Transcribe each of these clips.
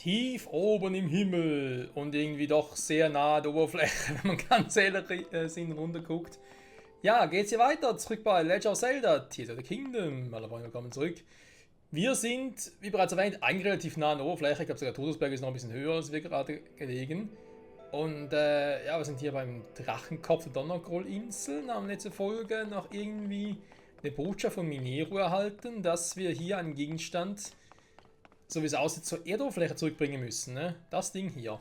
tief oben im Himmel und irgendwie doch sehr nah der Oberfläche, wenn man ganz ehrlich runterguckt. Ja, geht's hier weiter, zurück bei Legend of Zelda, Tears of the Kingdom. Alle Freunde, willkommen zurück. Wir sind, wie bereits erwähnt, eigentlich relativ nah an der Oberfläche. Ich glaube sogar Todesberg ist noch ein bisschen höher als wir gerade gelegen. Und ja, wir sind hier beim Drachenkopf der Donnergroll-Insel. Wir haben letzte Folge noch irgendwie eine Botschaft von Mineru erhalten, dass wir hier einen Gegenstand, so wie es aussieht, zur Erdoberfläche zurückbringen müssen. Ne? Das Ding hier.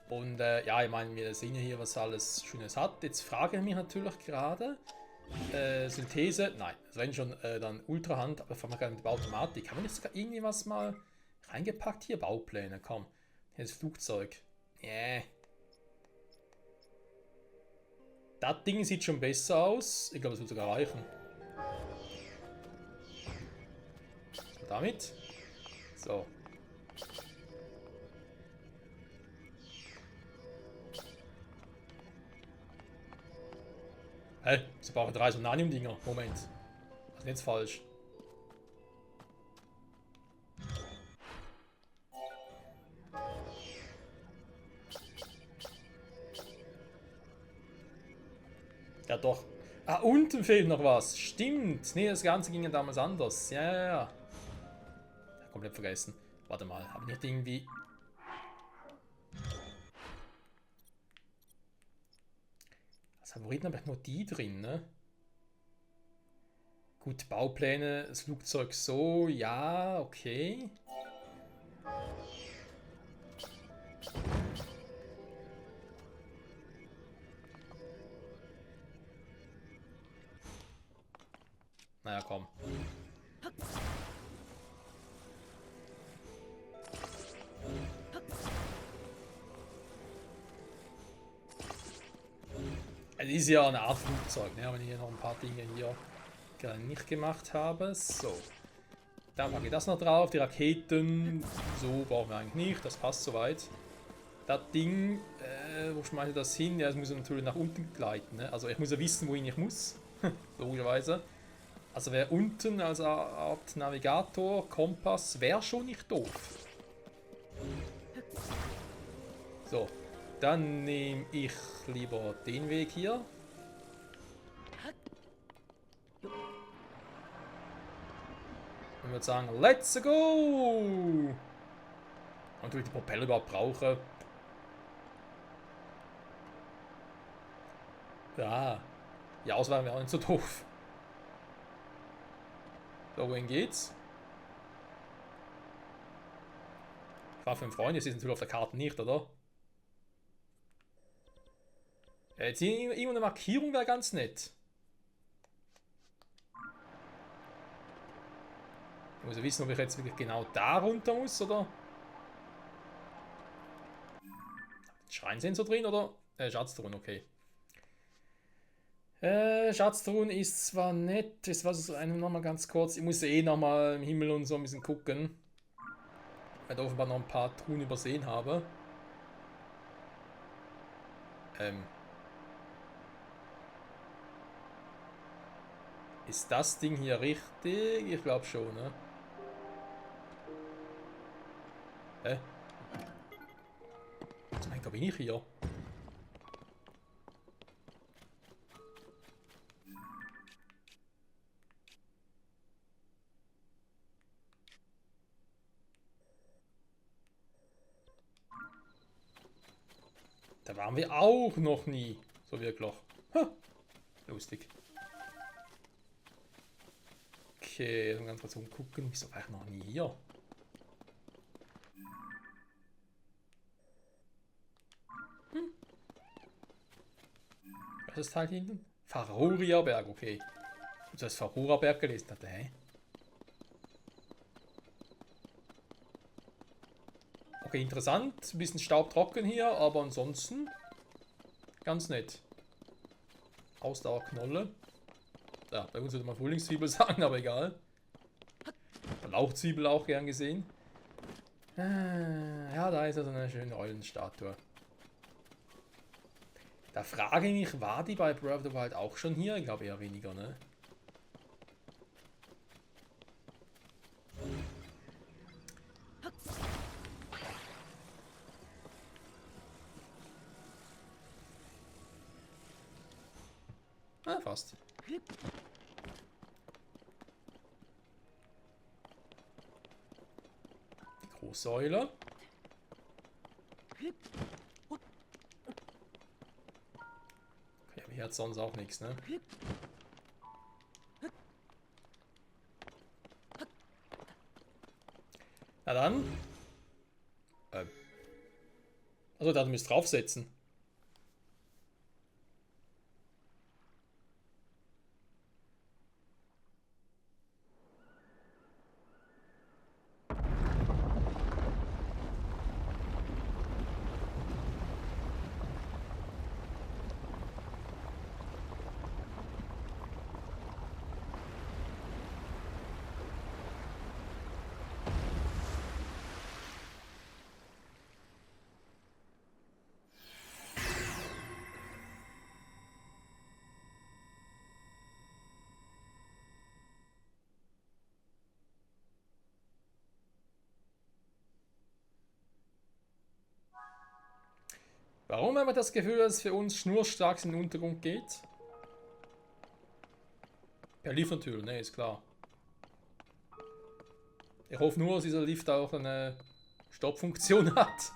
Und ja, ich meine, wir sehen ja hier, was alles Schönes hat. Jetzt frage ich mich natürlich gerade, Synthese, nein, also wenn schon, dann Ultrahand, aber fangen wir gerade mit der Automatik. Haben wir nicht sogar irgendwie was mal reingepackt? Hier, Baupläne, komm. Hier ist Flugzeug. Yeah. Das Ding sieht schon besser aus. Ich glaube, das wird sogar reichen. So, damit. So. Hä? Sie brauchen 3 Sonanium-Dinger. Moment. Was ist denn jetzt falsch? Ja doch. Ah, unten fehlt noch was. Stimmt. Nee, das Ganze ging ja damals anders. Ja, ja, ja. Komplett vergessen. Warte mal, habe ich nicht irgendwie... Als Favoriten habe ich nur die drin, ne? Gut, Baupläne, das Flugzeug so, ja, okay. Naja, komm. Es ist ja eine Art Flugzeug, ne? Wenn ich hier noch ein paar Dinge hier gerade nicht gemacht habe. So. Da packe ich das noch drauf. Die Raketen, so brauchen wir eigentlich nicht. Das passt soweit. Das Ding, wo schmeiße ich das hin? Ja, es muss natürlich nach unten gleiten. Ne? Also ich muss ja wissen, wohin ich muss. Logischerweise. Also wäre unten als Art Navigator, Kompass, wäre schon nicht doof. So, dann nehme ich lieber den Weg hier. Und würde sagen, let's go! Und ob ich die Propeller überhaupt brauche. Ja, die Auswahl wäre auch nicht so doof. So, wohin geht's? Ich war für einen Freund, jetzt ist natürlich auf der Karte nicht, oder? Jetzt irgendwo eine Markierung wäre ganz nett. Ich muss ja wissen, ob ich jetzt wirklich genau da runter muss, oder? Schreinsensor drin, oder? Schatztruhen, okay. Schatztruhen ist zwar nett, ist was nochmal ganz kurz. Ich muss eh nochmal im Himmel und so ein bisschen gucken. Weil ich offenbar noch ein paar Truhen übersehen habe. Ist das Ding hier richtig? Ich glaube schon, ne? Hä? Mein Gott, bin ich hier? Da waren wir auch noch nie. So wirklich. Ha, lustig. Okay, dann ganz kurz umgucken. Wieso war ich noch nie hier? Was ist das Teil hinten? Faruria-Berg, okay. Ich habe das Farura-Berg gelesen. Dachte, hä? Okay, interessant. Ein bisschen staubtrocken hier, aber ansonsten ganz nett. Ausdauerknolle. Ja, bei uns würde man Frühlingszwiebel sagen, aber egal. Lauchzwiebel auch gern gesehen. Ja, da ist also eine schöne Eulenstatue. Da frage ich mich, war die bei Breath of the Wild auch schon hier? Ich glaube eher weniger, ne? Ah, fast. Die Großsäule. Okay, aber hier hat sonst auch nichts, ne? Na dann. Also da müsst draufsetzen. Warum haben wir das Gefühl, dass es für uns schnurstracks in den Untergrund geht? Per Liefertür, ne, ist klar. Ich hoffe nur, dass dieser Lift auch eine Stoppfunktion hat.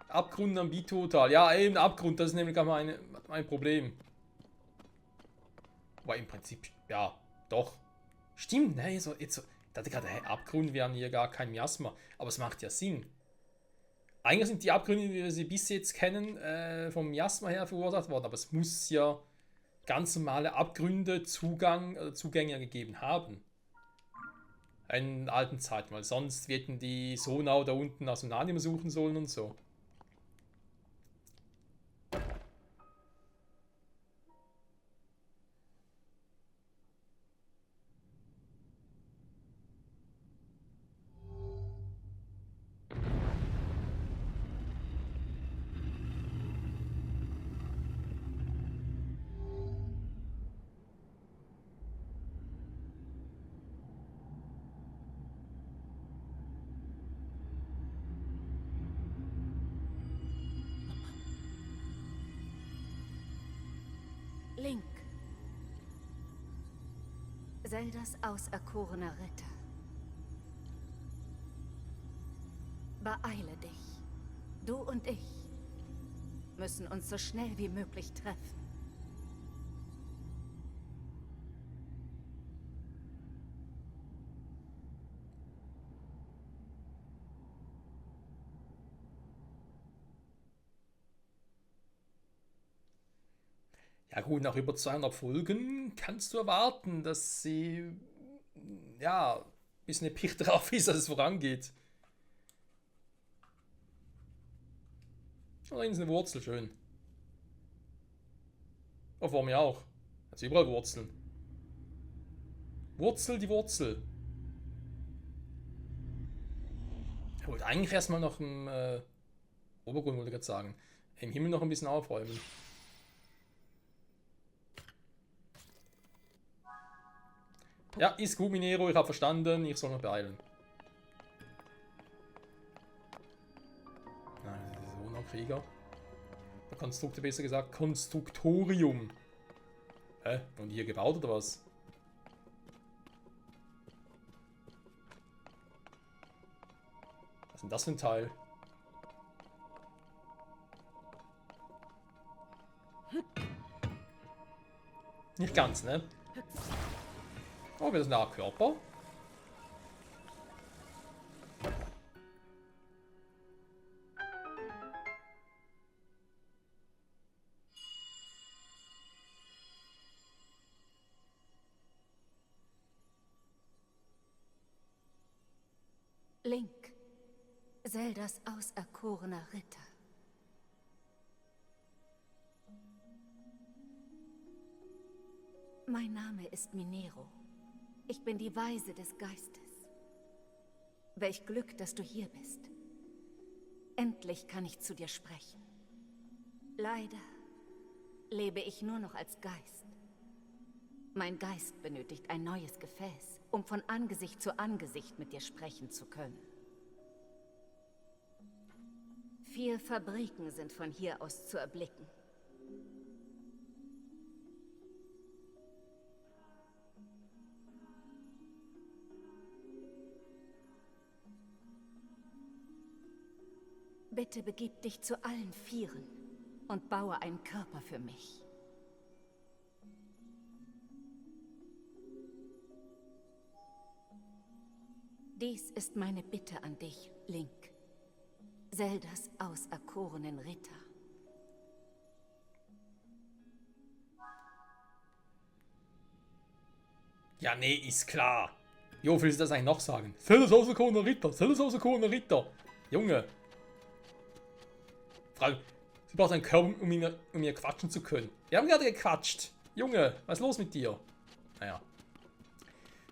Abgrund am Bitotal. Ja, eben Abgrund, das ist nämlich auch mein Problem. Aber im Prinzip, ja, doch. Stimmt, ne, so, jetzt so. Ich dachte gerade, hey, Abgrund wären hier gar kein Miasma. Aber es macht ja Sinn. Eigentlich sind die Abgründe, wie wir sie bis jetzt kennen, vom Miasma her verursacht worden. Aber es muss ja ganz normale Abgründe, Zugänge gegeben haben. In alten Zeiten, weil sonst hätten die Sonau da unten Asunanium suchen sollen und so. Link. Zeldas auserkorener Ritter. Beeile dich. Du und ich müssen uns so schnell wie möglich treffen. Ja gut, nach über 200 Folgen kannst du erwarten, dass sie, ja, ein bisschen erpicht drauf ist, dass es vorangeht. Oh, da ist eine Wurzel, schön. Oh, vor mir auch. Also überall Wurzeln. Wurzel, die Wurzel. Ich wollte eigentlich erstmal noch im Obergrund, wollte ich gerade sagen, im Himmel noch ein bisschen aufräumen. Ja, ist gut, Minero, ich habe verstanden, ich soll noch beeilen. Nein, das ist so noch Krieger. Der Konstrukte besser gesagt, Konstruktorium. Hä? Und hier gebaut oder was? Was ist denn das für ein Teil? Nicht ganz, ne? Oh, wir sind ein Körper. Link. Zeldas auserkorener Ritter. Mein Name ist Minero. Ich bin die Weise des Geistes. Welch Glück, dass du hier bist. Endlich kann ich zu dir sprechen. Leider lebe ich nur noch als Geist. Mein Geist benötigt ein neues Gefäß, um von Angesicht zu Angesicht mit dir sprechen zu können. 4 Fabriken sind von hier aus zu erblicken. Bitte begib dich zu allen Vieren und baue einen Körper für mich. Dies ist meine Bitte an dich, Link. Zeldas auserkorenen Ritter. Ja, nee, ist klar. Jo, willst du das eigentlich noch sagen? Zeldas auserkorener Ritter, Zeldas auserkorener Ritter. Junge. Frage, sie braucht einen Körper, um ihr quatschen zu können. Wir haben gerade gequatscht. Junge, was ist los mit dir? Naja.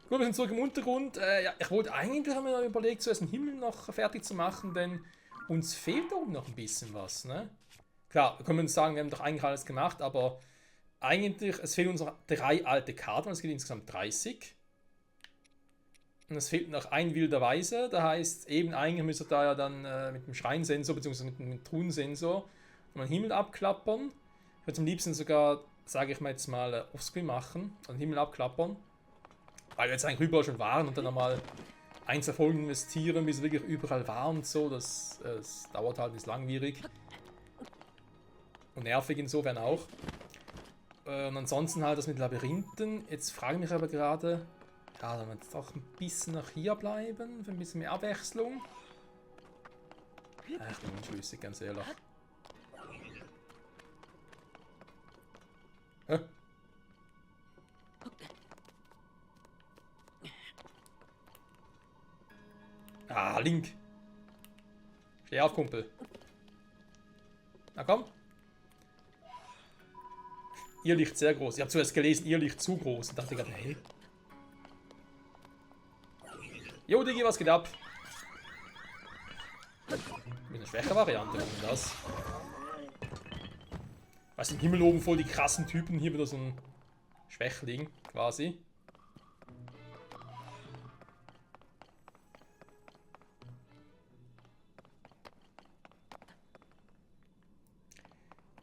Gut, wir sind zurück im Untergrund. Ja, ich wollte eigentlich, haben wir noch überlegt, zuerst den Himmel noch fertig zu machen, denn uns fehlt oben noch ein bisschen was, ne? Klar, wir können uns sagen, wir haben doch eigentlich alles gemacht, aber eigentlich, es fehlen uns noch 3 alte Karten, es gibt insgesamt 30. Und es fehlt noch ein wilder Weise, da heißt eben, eigentlich müsste da ja dann mit dem Schreinsensor bzw. mit dem Truhensensor den Himmel abklappern. Ich würde am liebsten sogar, sage ich mal jetzt mal, offscreen machen, den Himmel abklappern. Weil wir jetzt eigentlich überall schon waren und dann nochmal 1 Folgen investieren, bis wir wirklich überall waren und so. Das dauert halt, ist langwierig. Und nervig insofern auch. Und ansonsten halt das mit Labyrinthen. Jetzt frage ich mich aber gerade, ja, dann wird es doch ein bisschen nach hier bleiben, für ein bisschen mehr Abwechslung. Ich bin unschlüssig, ganz ehrlich. Hä? Ah, Link. Steh auf, Kumpel. Na komm. Ihr Licht sehr groß. Ich habe zuerst gelesen, ihr Licht zu groß. Und dachte gerade, hey. Jo, Digi, was geht ab? Mit einer schwächere Variante, warum das? Was im Himmel oben voll die krassen Typen, hier wieder so ein Schwächling, quasi.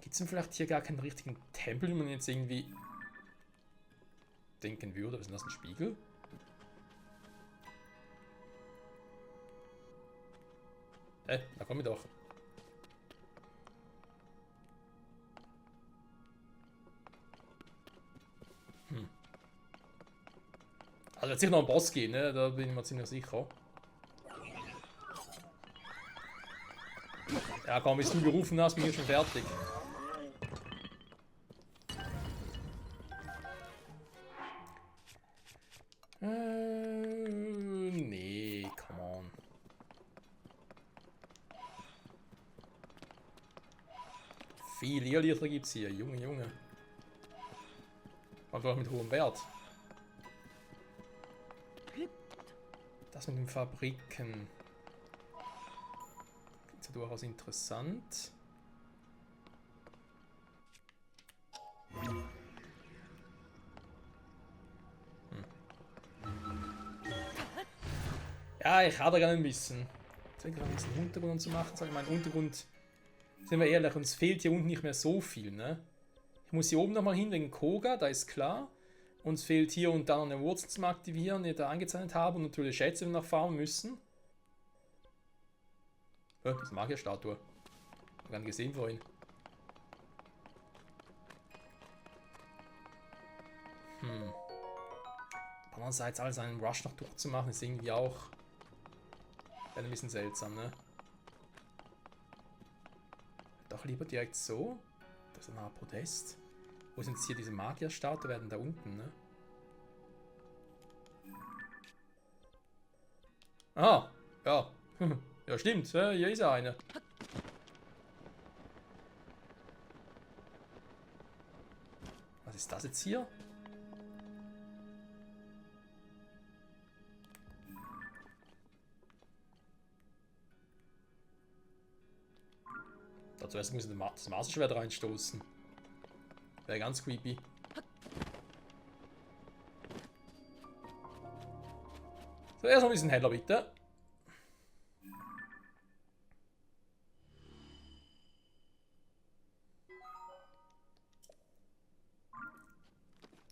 Gibt es denn vielleicht hier gar keinen richtigen Tempel, wenn man jetzt irgendwie denken würde? Was ist denn das, ein Spiegel? Da kommen wir doch. Also wird sicher noch ein Boss gehen, ne? Da bin ich mir ziemlich sicher. Ja komm, bis du gerufen hast, bin ich schon fertig. Nee, come on. Viel Irrlichter gibt es hier, Junge, Junge. Und auch mit hohem Wert. Das mit den Fabriken. Das ist ja durchaus interessant. Ja, ich habe gerne ein bisschen. Ich will gerade ein bisschen Untergrund zu machen. Sag ich mal, Untergrund, sind wir ehrlich, uns fehlt hier unten nicht mehr so viel, ne? Ich muss hier oben nochmal hin wegen Koga, da ist klar. Uns fehlt hier und da noch eine Wurzel zum Aktivieren, die wir da angezeichnet haben und natürlich Schätze, die wir noch farmen müssen. Das ist eine Magierstatue. Hab ich gar nicht gesehen vorhin. Andererseits alles einen Rush noch durchzumachen, ist irgendwie auch ein bisschen seltsam, ne? Doch lieber direkt so. Das ist ein Podest. Wo sind jetzt hier diese Magierstatue? Werden da unten, ne? Ah, ja. Ja, stimmt. Hier ist ja eine. Was ist das jetzt hier? Zuerst müssen wir das Masterschwert reinstoßen. Wäre ganz creepy. So, erst noch ein bisschen heller, bitte.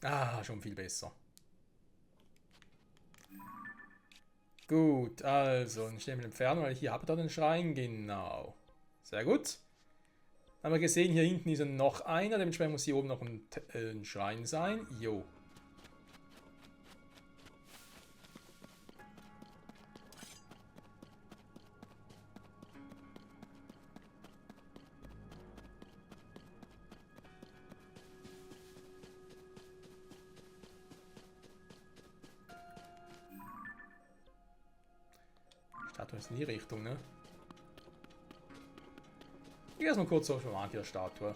Ah, schon viel besser. Gut, also, dann stellen wir den Entfernen, weil ich hier habe da den Schrein, genau. Sehr gut. Haben wir gesehen, hier hinten ist noch einer. Dementsprechend muss hier oben noch ein Schrein sein. Jo. Statue ist in die Richtung, ne? Ich gehe erstmal kurz auf die Magier-Statue.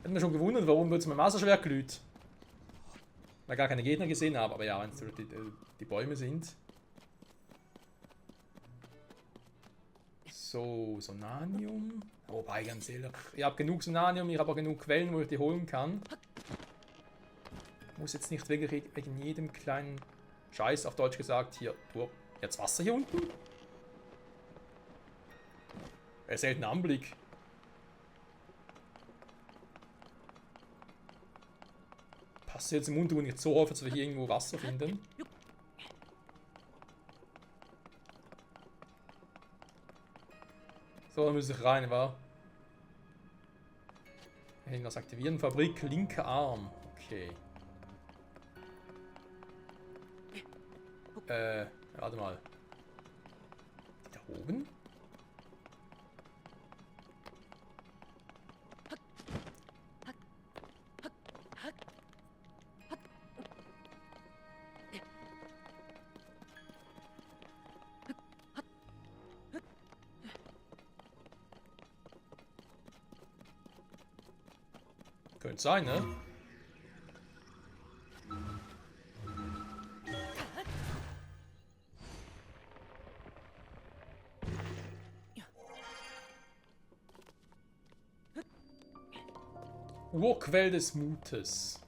Hätten wir schon gewundert, warum wird es mit dem Wasserschwert glüht. Weil gar keine Gegner gesehen habe, aber ja, wenn es die Bäume sind. So, Sonanium. Wobei, ganz ehrlich, ich habe genug Sonanium, ich habe auch genug Quellen, wo ich die holen kann. Muss jetzt nicht wegen jedem kleinen Scheiß, auf Deutsch gesagt, hier, jetzt Wasser hier unten. Ein seltener Anblick. Passt jetzt im Mund nicht so auf, als wir hier irgendwo Wasser finden. So, dann muss ich rein, wa? Irgendwas aktivieren. Fabrik, linker Arm. Okay. Warte mal. Die da oben? Könnte sein, ne? Urquell des Mutes.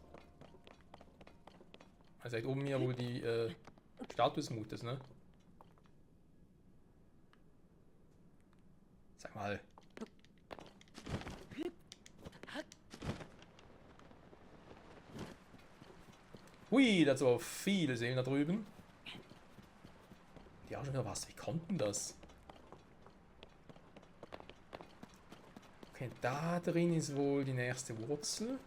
Also oben hier wohl die Statue des Mutes, ne? Sag mal. Hui, da sind aber viele Seelen da drüben. Die haben schon wieder was. Wie kommt denn das? Okay, da drin ist wohl die nächste Wurzel.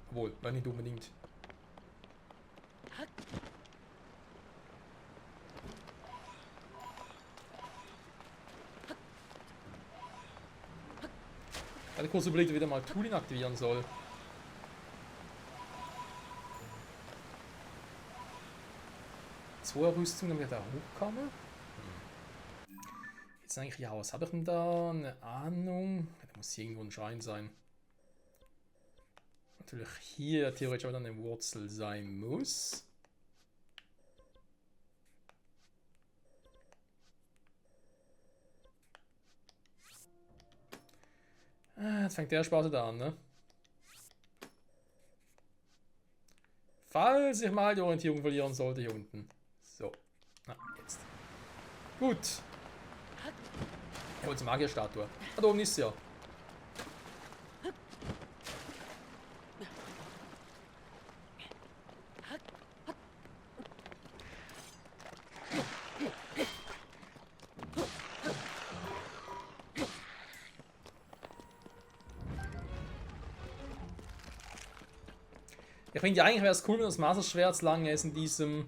Obwohl, nein, nicht unbedingt. Ich hatte kurz überlegt, wie wieder mal Tulin aktivieren soll. Zwei Rüstungen, damit wir da hochkommen. Jetzt eigentlich, ja, was habe ich denn da? Eine Ahnung. Da muss irgendwo ein Schrein sein. Natürlich hier theoretisch auch eine Wurzel sein muss. Jetzt fängt der Spaß da an, ne? Falls ich mal die Orientierung verlieren sollte hier unten. So. Na, jetzt. Gut. Ich hole zur Magierstatue. Ah, da oben ist sie ja. Ich finde ja eigentlich wäre es cool, wenn das Masterschwert, solange es in diesem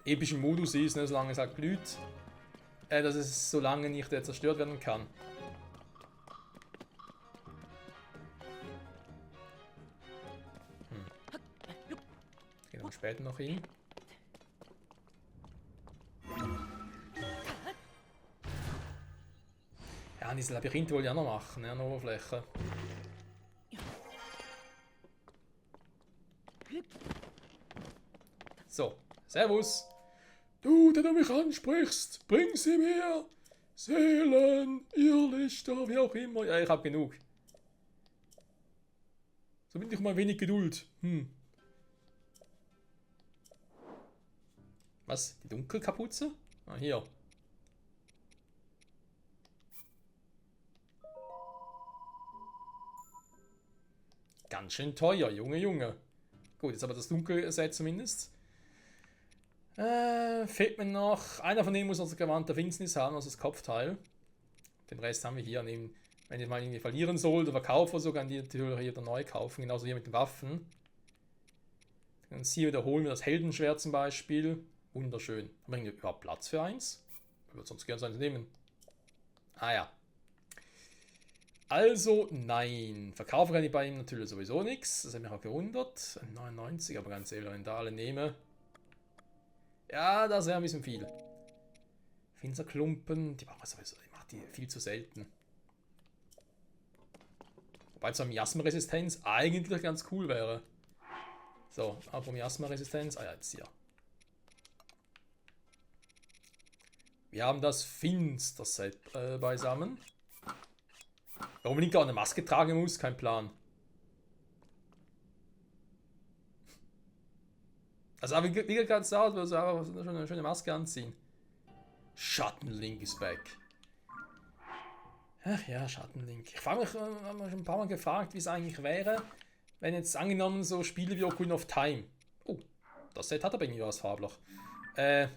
epischen Modus ist, ne, solange es halt glüht, dass es so lange nicht zerstört werden kann. Gehen wir später noch hin. Ja, und dieses Labyrinth wollte ich auch noch machen, ne, an der Oberfläche. So, servus. Du, der du mich ansprichst, bring sie mir. Seelen, Irrlichter, wie auch immer. Ja, ich hab genug. So bin ich mal wenig Geduld. Was? Die Dunkelkapuze? Ah, hier. Ganz schön teuer, Junge, Junge. Gut, jetzt aber das Dunkelset zumindest. Fehlt mir noch. Einer von denen muss also Gewand der Finsternis haben, also das Kopfteil. Den Rest haben wir hier. Neben, wenn ich mal irgendwie verlieren soll oder verkaufe, so kann die natürlich hier neu kaufen. Genauso hier mit den Waffen. Und hier wiederholen wir das Heldenschwert zum Beispiel. Wunderschön. Haben wir überhaupt Platz für eins? Ich würde sonst gerne so eins nehmen. Ah ja. Also, nein. Verkaufen kann ich bei ihm natürlich sowieso nichts. Das hat mich auch gewundert. 99, aber ganz ehrlich, wenn ich da alle nehme. Ja, das wäre ein bisschen viel. Finsterklumpen, die machen sowieso, ich mache die viel zu selten. Wobei so eine Miasmenresistenz eigentlich ganz cool wäre. So, aber Miasmenresistenz, ah ja, jetzt hier. Wir haben das Finster-Set beisammen. Warum ich gar eine Maske tragen muss, kein Plan. Also, aber wie gerade gesagt, würde ich auch schon eine schöne Maske anziehen. Schattenlink ist back. Ach ja, Schattenlink. Ich frage mich, haben wir schon ein paar Mal gefragt, wie es eigentlich wäre, wenn jetzt angenommen so Spiele wie Ocarina of Time. Oh, das Set hat aber irgendwie was farblich. Nein,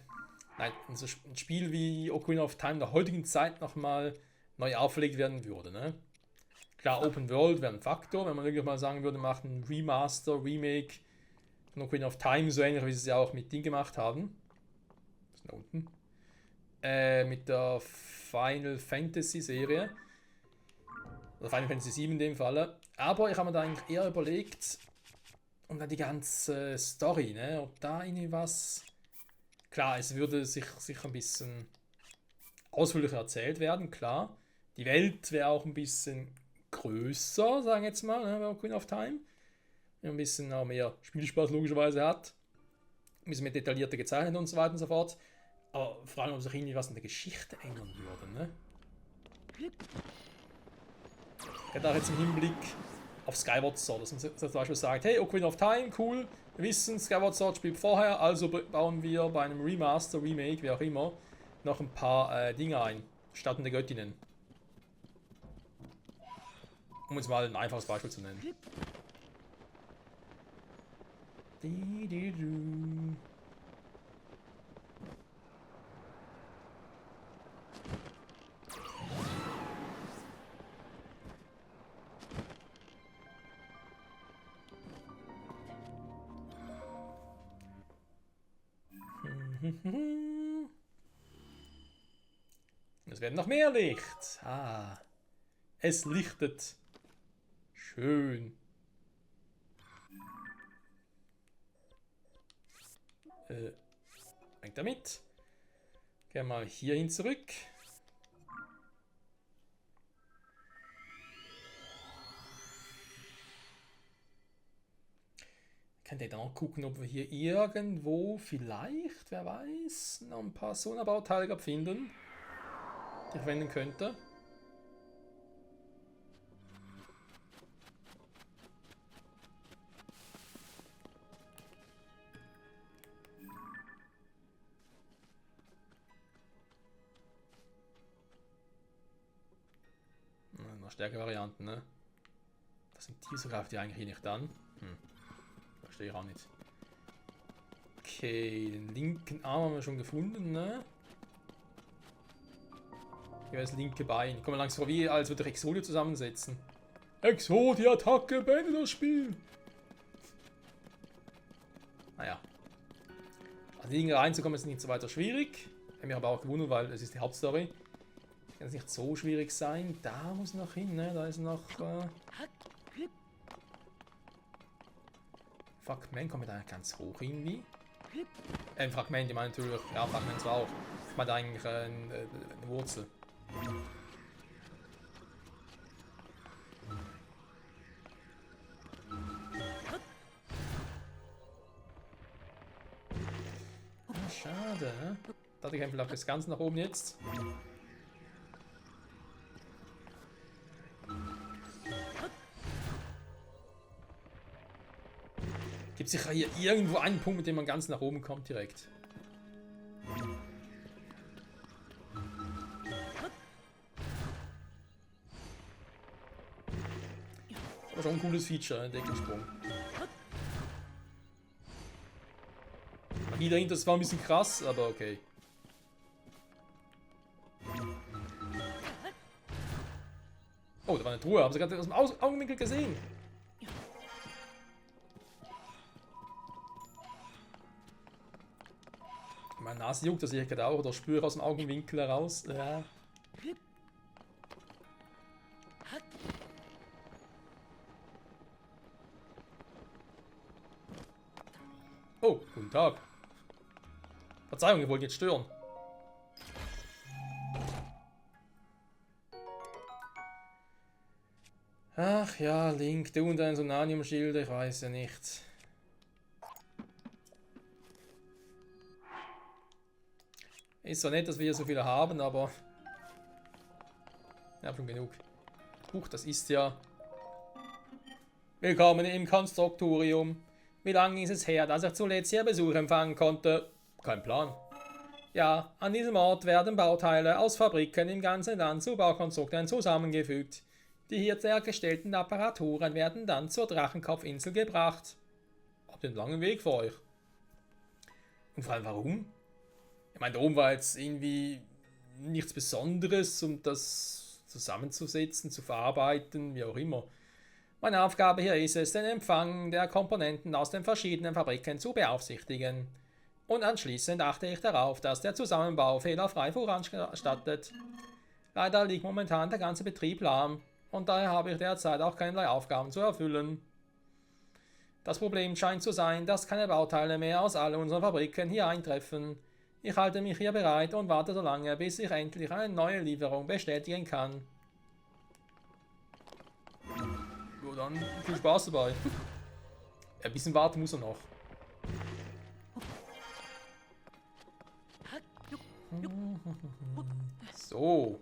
so ein Spiel wie Ocarina of Time in der heutigen Zeit nochmal neu aufgelegt werden würde, ne? Klar, Open World wäre ein Faktor, wenn man wirklich mal sagen würde, macht ein Remaster, Remake von Ocarina of Time, so ähnlich wie sie es ja auch mit Ding gemacht haben. Was ist da unten? Mit der Final Fantasy Serie. Oder Final Fantasy 7 in dem Fall. Aber ich habe mir da eigentlich eher überlegt, und dann die ganze Story, ne? Ob da irgendwie was. Klar, es würde sich ein bisschen ausführlicher erzählt werden, klar. Die Welt wäre auch ein bisschen größer, sagen wir jetzt mal, ne, bei Ocarina of Time. Ein bisschen auch mehr Spielspaß logischerweise hat. Ein bisschen mehr detaillierter gezeichnet und so weiter und so fort. Aber vor allem, ob sich irgendwie was in der Geschichte ändern würde, ne? Gerade auch jetzt im Hinblick auf Skyward Sword, dass man zum Beispiel sagt, hey, Ocarina of Time, cool, wir wissen, Skyward Sword spielt vorher, also bauen wir bei einem Remaster, Remake, wie auch immer, noch ein paar Dinge ein. Statten der Göttinnen. Um uns mal ein einfaches Beispiel zu nennen. Es wird noch mehr Licht. Ah. Es lichtet. Schön. Bringt er mit. Gehen wir mal hierhin zurück. Könnt ihr dann gucken, ob wir hier irgendwo vielleicht, wer weiß, noch ein paar Sonderbauteile finden, die ich verwenden könnte. Noch stärkere Varianten, ne? Das sind die, so greift die eigentlich hier nicht an. Verstehe ich auch nicht. Okay, den linken Arm haben wir schon gefunden, ne? Hier ist das linke Bein. Ich komme langsam vor, wie als würde ich Exodia zusammensetzen. Exodia-Attacke, beende das Spiel! Naja. Also die Dinge reinzukommen ist nicht so weiter schwierig. Ich habe mich aber auch gewundert, weil es ist die Hauptstory. Kann es nicht so schwierig sein. Da muss noch hin, ne? Da ist noch. Fragment kommt da eigentlich ganz hoch irgendwie. Fragment, ich meine natürlich. Ja, Fragment zwar auch. Ich meine eigentlich eine Wurzel. Schade, ne? Da kämpfen vielleicht das Ganze nach oben jetzt. Gibt sicher hier irgendwo einen Punkt, mit dem man ganz nach oben kommt direkt. war schon ein cooles Feature, ein Deckensprung. Magie dahinter, das war ein bisschen krass, aber okay. Oh, da war eine Truhe, haben sie gerade aus dem Augenwinkel gesehen. Meine Nase juckt, das sehe ich gerade auch, oder spüre aus dem Augenwinkel heraus. Ja. Oh, guten Tag. Verzeihung, ich wollte jetzt stören. Ach ja, Link, du und dein Sonanium-Schild, ich weiß ja nicht. Ist zwar nett, dass wir hier so viele haben, aber... Ich habe schon genug. Huch, das ist ja... Willkommen im Konstruktorium. Wie lange ist es her, dass ich zuletzt hier Besuch empfangen konnte? Kein Plan. Ja, an diesem Ort werden Bauteile aus Fabriken im ganzen Land zu Baukonstrukten zusammengefügt. Die hier hergestellten Apparaturen werden dann zur Drachenkopfinsel gebracht. Habt ihr einen langen Weg vor euch? Und vor allem warum? Ich meine, da oben war jetzt irgendwie nichts Besonderes, um das zusammenzusetzen, zu verarbeiten, wie auch immer. Meine Aufgabe hier ist es, den Empfang der Komponenten aus den verschiedenen Fabriken zu beaufsichtigen. Und anschließend achte ich darauf, dass der Zusammenbau fehlerfrei voranstattet. Leider liegt momentan der ganze Betrieb lahm und daher habe ich derzeit auch keinerlei Aufgaben zu erfüllen. Das Problem scheint zu sein, dass keine Bauteile mehr aus all unseren Fabriken hier eintreffen. Ich halte mich hier bereit und warte so lange, bis ich endlich eine neue Lieferung bestätigen kann. Ja, dann viel Spaß dabei. Ein bisschen warten muss er noch. So.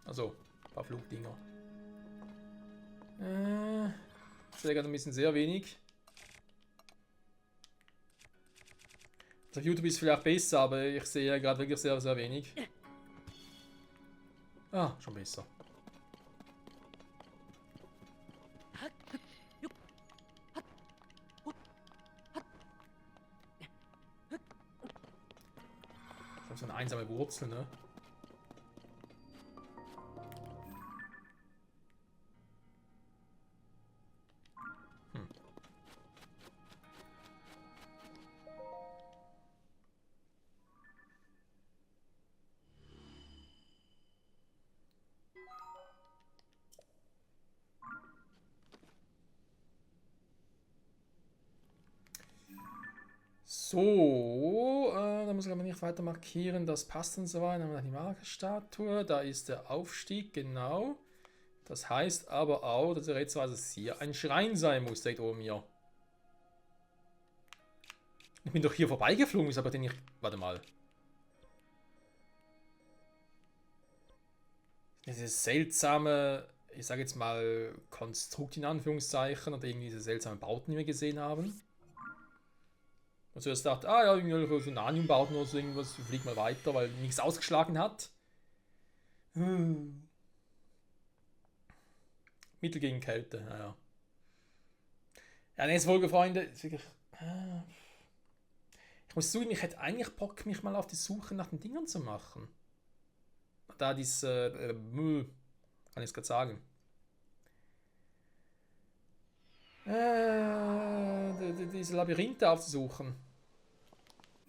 Also, ein paar Flugdinger. Ich sehe gerade ein bisschen sehr wenig. Also auf YouTube ist es vielleicht besser, aber ich sehe gerade wirklich sehr, sehr wenig. Ah, schon besser. Das ist so eine einsame Wurzel, ne? So, da muss ich aber nicht weiter markieren, das passt und so weiter. Dann haben wir die Markerstatue, da ist der Aufstieg, genau. Das heißt aber auch, dass jetzt es hier ein Schrein sein muss, direkt oben hier. Ich bin doch hier vorbeigeflogen, ist aber den nicht. Warte mal. Dieses seltsame, ich sage jetzt mal, Konstrukt in Anführungszeichen oder irgendwie diese seltsamen Bauten, die wir gesehen haben. Und zuerst dachte, ah ja, irgendwie so Nanium-Bauten oder so irgendwas, flieg mal weiter, weil nichts ausgeschlagen hat. Mittel gegen Kälte, naja. Ja, ne, Folge, Freunde, ist wirklich. Ich muss zugeben, ich hätte eigentlich Bock, mich mal auf die Suche nach den Dingern zu machen. Da kann ich es gerade sagen. Diese Labyrinthe aufzusuchen.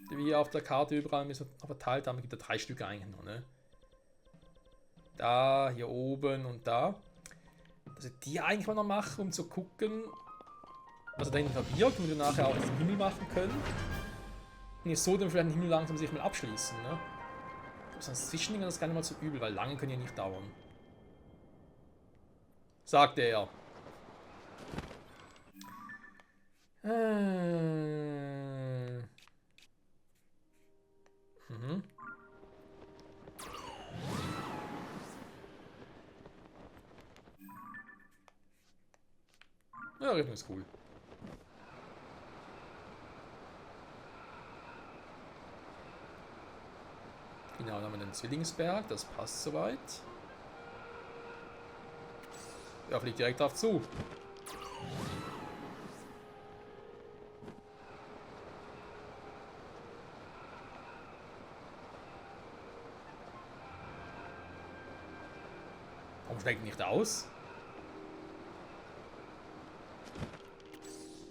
Die wir hier auf der Karte überall verteilt haben. Es gibt ja 3 Stück eigentlich nur, ne? Da, hier oben und da. Dass ich die eigentlich mal noch mache, um zu gucken, was er da hinten verbirgt und wir nachher auch den Himmel machen können. Und jetzt so dann vielleicht den Himmel langsam sich mal abschließen, ne? Sonst Zwischending das gar nicht mal so übel, weil lange können ja nicht dauern. Sagte er. Richtung ist cool. Genau, dann haben wir den Zwillingsberg, das passt soweit. Er fliegt direkt drauf zu. Warum steigt nicht aus?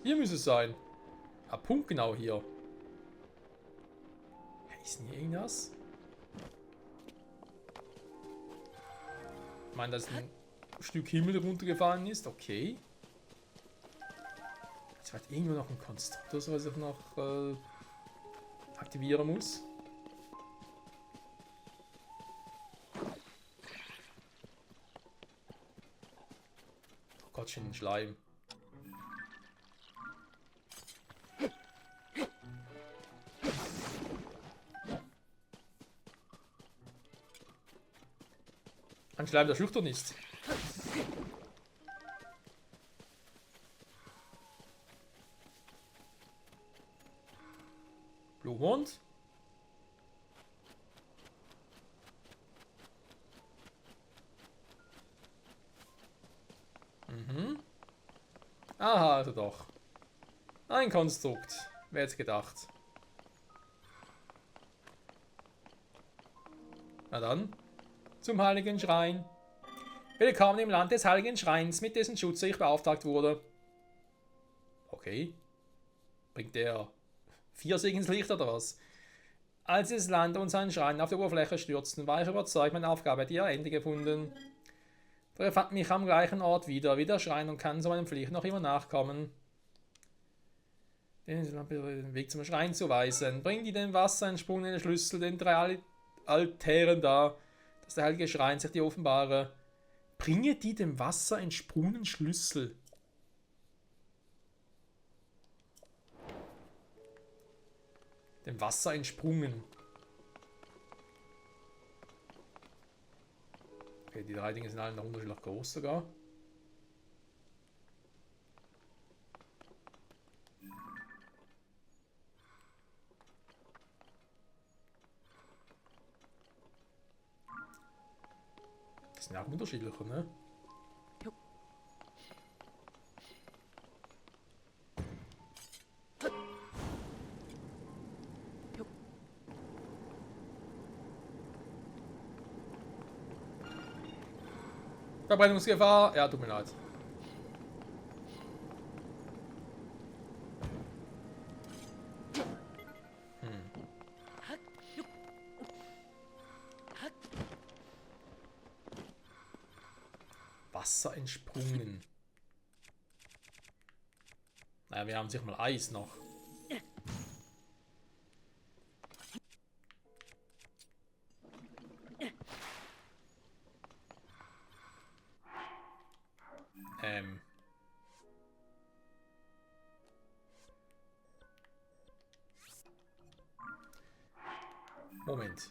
Hier müsste es sein. Ah, punktgenau hier. Ist denn hier irgendwas? Ich meine, dass ein Stück Himmel runtergefallen ist. Okay. Jetzt hat irgendwo noch ein Konstruktor, was ich noch aktivieren muss. Oh Gott, schön Schleim. Ein Schleim, der schüchtern ist. Blumenmond. Mhm. Aha, also doch. Ein Konstrukt. Wer hätte gedacht? Na dann. Zum Heiligen Schrein. Willkommen im Land des Heiligen Schreins, mit dessen Schutz ich beauftragt wurde. Okay. Bringt der 4 Segenslicht oder was? Als das Land und sein Schrein auf die Oberfläche stürzten, war ich überzeugt, meine Aufgabe hätte ihr Ende gefunden. Doch er fand mich am gleichen Ort wieder, wie der Schrein, und kann so meinem Pflicht noch immer nachkommen. Den Weg zum Schrein zu weisen. Bring die dem Wasser entsprungenen Schlüssel, den 3 Altären dar, dass der heilige Schrein sich dir offenbare. Bringe die dem Wasser entsprungenen Schlüssel. Dem Wasser entsprungen. Okay, die 3 Dinge sind alle noch unterschiedlich groß sogar. Die sind auch unterschiedlicher, ne? Verbrennungsgefahr. Ja, tut mir leid. Wasser entsprungen. Naja, wir haben sich mal Eis noch. Moment.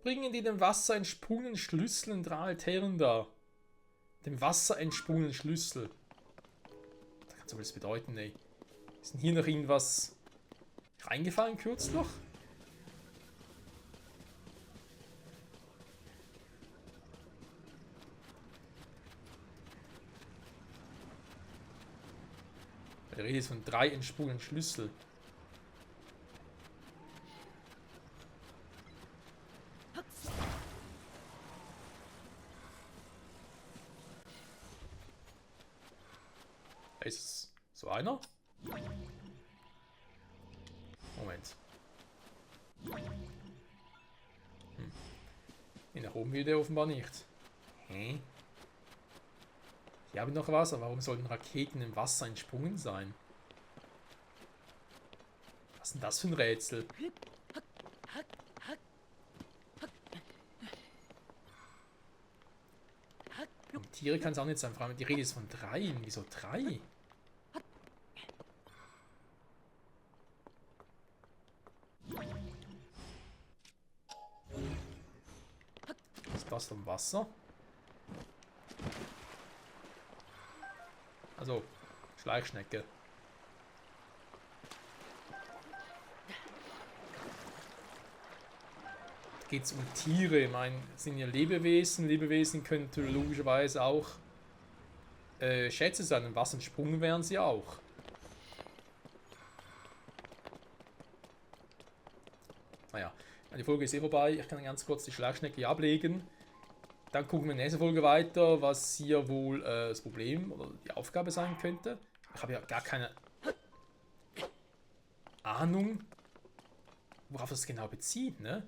Bringen die dem Wasser entsprungenen Schlüssel in 3 Altären da. Dem Wasser entsprungenen Schlüssel. Das kann so was bedeuten, ey. Ist denn hier noch irgendwas reingefallen kürzlich? Der Rede ist von 3 entsprungenen Schlüssel. Ist es so einer? Moment. Nee, nach oben will der offenbar nicht. Hä? Hier habe ich noch Wasser. Warum sollten Raketen im Wasser entsprungen sein? Was ist denn das für ein Rätsel? Und Tiere kann es auch nicht sein. Vor allem die Rede ist von 3. Wieso 3? Was ist das vom Wasser? Also, Schleichschnecke. Da geht es um Tiere. Ich meine, es sind ja Lebewesen. Lebewesen können logischerweise auch Schätze sein. Und was entsprungen wären sie auch. Naja, die Folge ist eh vorbei. Ich kann ganz kurz die Schleichschnecke ablegen. Dann gucken wir in der nächsten Folge weiter, was hier wohl das Problem oder die Aufgabe sein könnte. Ich habe ja gar keine Ahnung, worauf das genau bezieht, ne?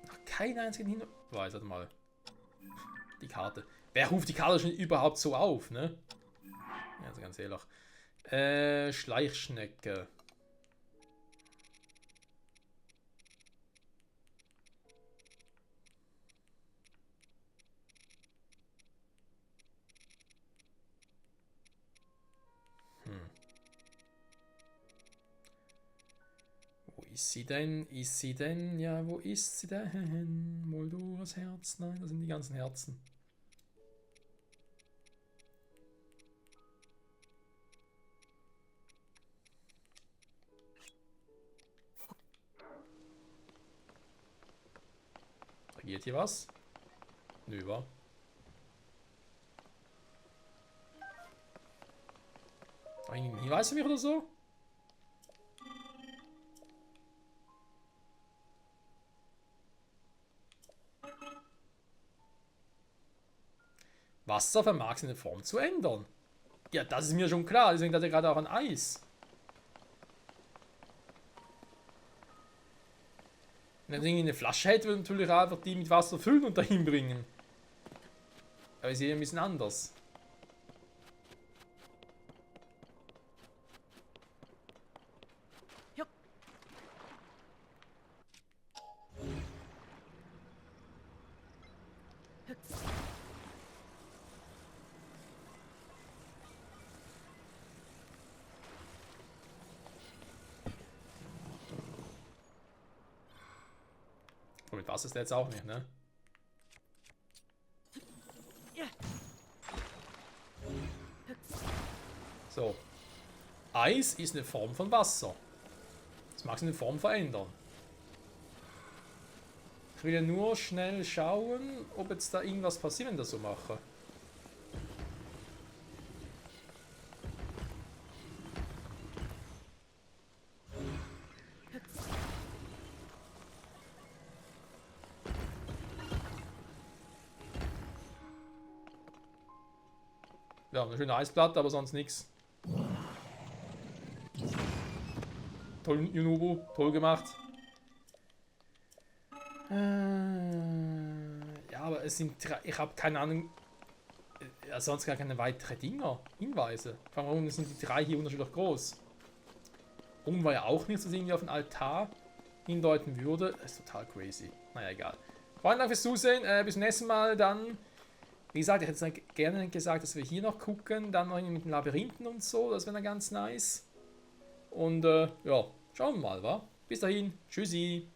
Noch keinen einzigen Hinweis, warte mal. Die Karte. Wer ruft die Karte schon überhaupt so auf, ne? Also ganz ehrlich. Schleichschnecke. Wo ist sie denn? Ist sie denn? Ja, wo ist sie denn? Moldoras Herz? Nein, das sind die ganzen Herzen. Regiert hier was? Nö, wa? Ein Hinweis für mich oder so? Wasser vermag seine Form zu ändern. Ja, das ist mir schon klar, deswegen hat er gerade auch ein Eis. Wenn er eine Flasche hätte, würde natürlich einfach die mit Wasser füllen und dahin bringen. Aber ist hier ein bisschen anders. Und mit Wasser ist der jetzt auch nicht, ne? So. Eis ist eine Form von Wasser. Das mag seine Form verändern. Ich will ja nur schnell schauen, ob jetzt da irgendwas passiert, wenn ich das so mache. Ja, eine schöne Eisplatte, aber sonst nichts. Toll, Junubu, toll gemacht. Ja, aber es sind drei, ich habe keine Ahnung, sonst gar keine weiteren Dinger, Hinweise. Warum sind die drei hier unterschiedlich groß? Oben war ja auch nichts, was irgendwie auf den Altar hindeuten würde. Das ist total crazy. Naja, egal. Vielen Dank fürs Zusehen. Bis zum nächsten Mal dann. Wie gesagt, ich hätte jetzt gerne gesagt, dass wir hier noch gucken. Dann noch mit den Labyrinthen und so. Das wäre dann ganz nice. Und ja, schauen wir mal, wa? Bis dahin. Tschüssi.